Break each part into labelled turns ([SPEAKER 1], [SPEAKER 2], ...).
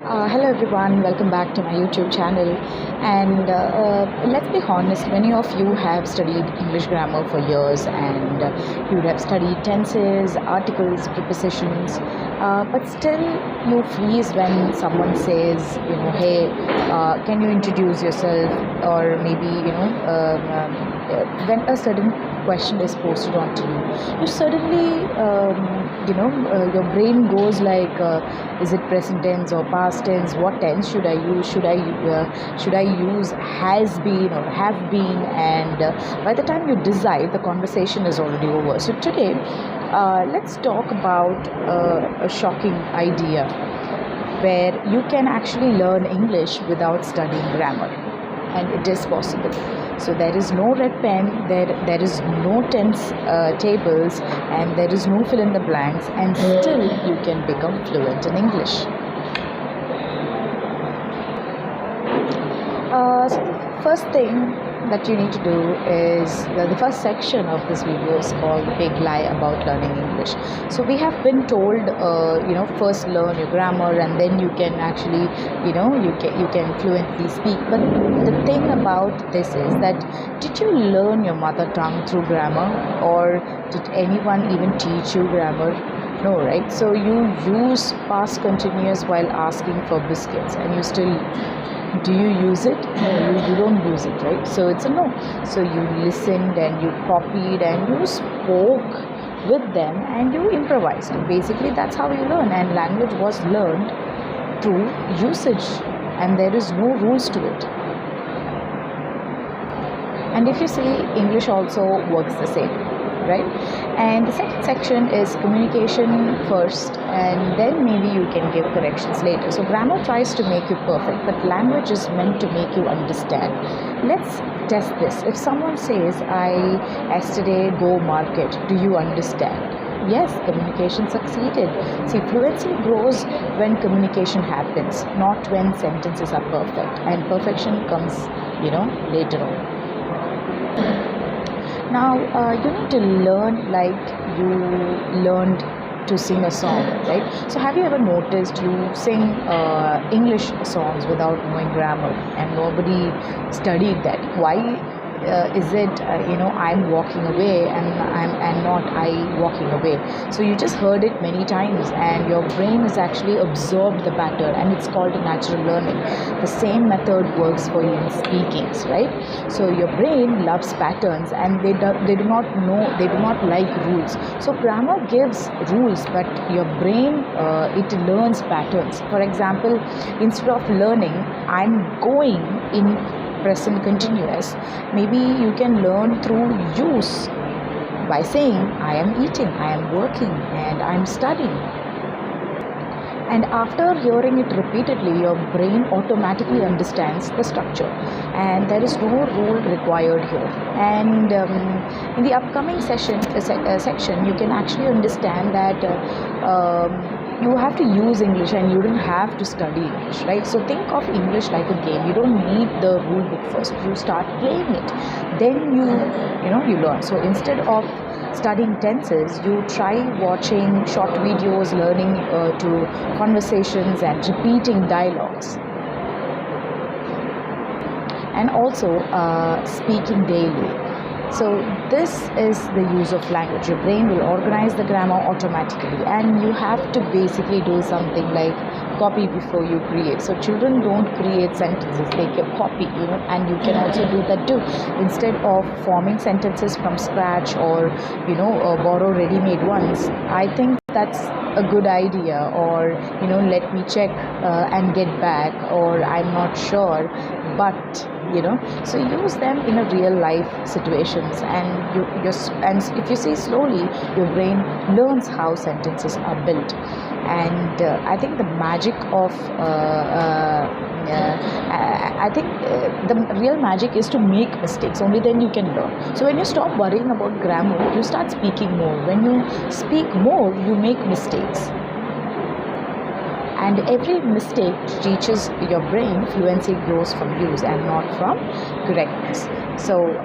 [SPEAKER 1] Hello everyone, welcome back to my YouTube channel. And let's be honest, many of you have studied English grammar for years, and you would have studied tenses, articles, prepositions, but still you freeze when someone says, hey, can you introduce yourself? Or maybe, when a certain question is posted onto you, you suddenly, your brain goes like, is it present tense or past tense? What tense should I use? Should I use has been or have been? And by the time you decide, the conversation is already over. So today, let's talk about a shocking idea where you can actually learn English without studying grammar, and it is possible. So there is no red pen, there is no tense tables, and there is no fill in the blanks, and still you can become fluent in English. So the first thing that you need to do is the first section of this video is called the big lie about learning English. So we have been told, first learn your grammar and then you can actually, you can fluently speak. But the thing about this is that, did you learn your mother tongue through grammar, or did anyone even teach you grammar? No, right? So you use past continuous while asking for biscuits, and you still, do you use it? No, you don't use it, right? So it's a no. So you listened and you copied and you spoke with them and you improvised. Basically, that's how you learn. And language was learned through usage, and there is no rules to it. And if you see, English also works the same, right? And the second section is communication first, and then maybe you can give corrections later. So grammar tries to make you perfect, but language is meant to make you understand. Let's test this. If someone says, I yesterday go market, do you understand? Yes, communication succeeded. See, fluency grows when communication happens, not when sentences are perfect, and perfection comes, later on. Now, you need to learn like you learned to sing a song, right? So have you ever noticed you sing English songs without knowing grammar, and nobody studied that? Why is it, I'm walking away and not I walking away? So you just heard it many times, and your brain has actually absorbed the pattern, and it's called natural learning. The same method works for you in speakings, right? So your brain loves patterns, and they do not like rules. So grammar gives rules, but your brain, it learns patterns. For example, instead of learning I'm going in present continuous, maybe you can learn through use by saying I am eating, I am working, and I am studying. And after hearing it repeatedly, your brain automatically understands the structure, and there is no rule required here. And in the upcoming section, you can actually understand that you have to use English and you don't have to study English, right? So think of English like a game. You don't need the rule book first. You start playing it, then you learn. So instead of studying tenses, you try watching short videos, learning to conversations and repeating dialogues, and also speaking daily. So this is the use of language. Your brain will organize the grammar automatically, and you have to basically do something like copy before you create. So children don't create sentences, they can copy, and you can also do that too. Instead of forming sentences from scratch, or borrow ready-made ones, I think that's a good idea. Or let me check and get back, or I'm not sure, but so use them in a real life situations, and and if you see, slowly your brain learns how sentences are built. And I think the magic of I think the real magic is to make mistakes. Only then you can learn. So when you stop worrying about grammar, you start speaking more. When you speak more, you make mistakes. And every mistake teaches your brain. Fluency grows from use and not from correctness. So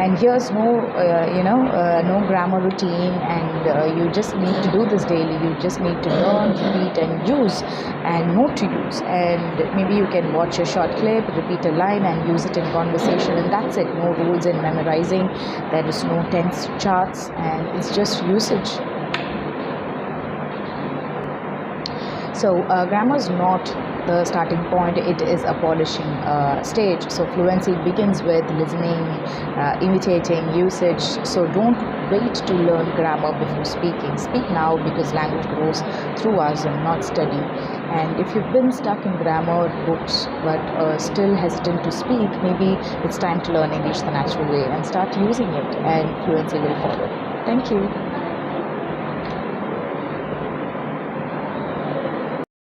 [SPEAKER 1] and here's no grammar routine, and you just need to do this daily. You just need to learn, repeat, and use, and know to use. And maybe you can watch a short clip, repeat a line, and use it in conversation, and that's it. No rules in memorizing. There is no tense charts, and it's just usage. So grammar is not the starting point, it is a polishing stage. So fluency begins with listening, imitating, usage. So don't wait to learn grammar before speaking. Speak now, because language grows through us and not study. And if you've been stuck in grammar books but still hesitant to speak, maybe it's time to learn English the natural way and start using it, and fluency will follow. Thank you.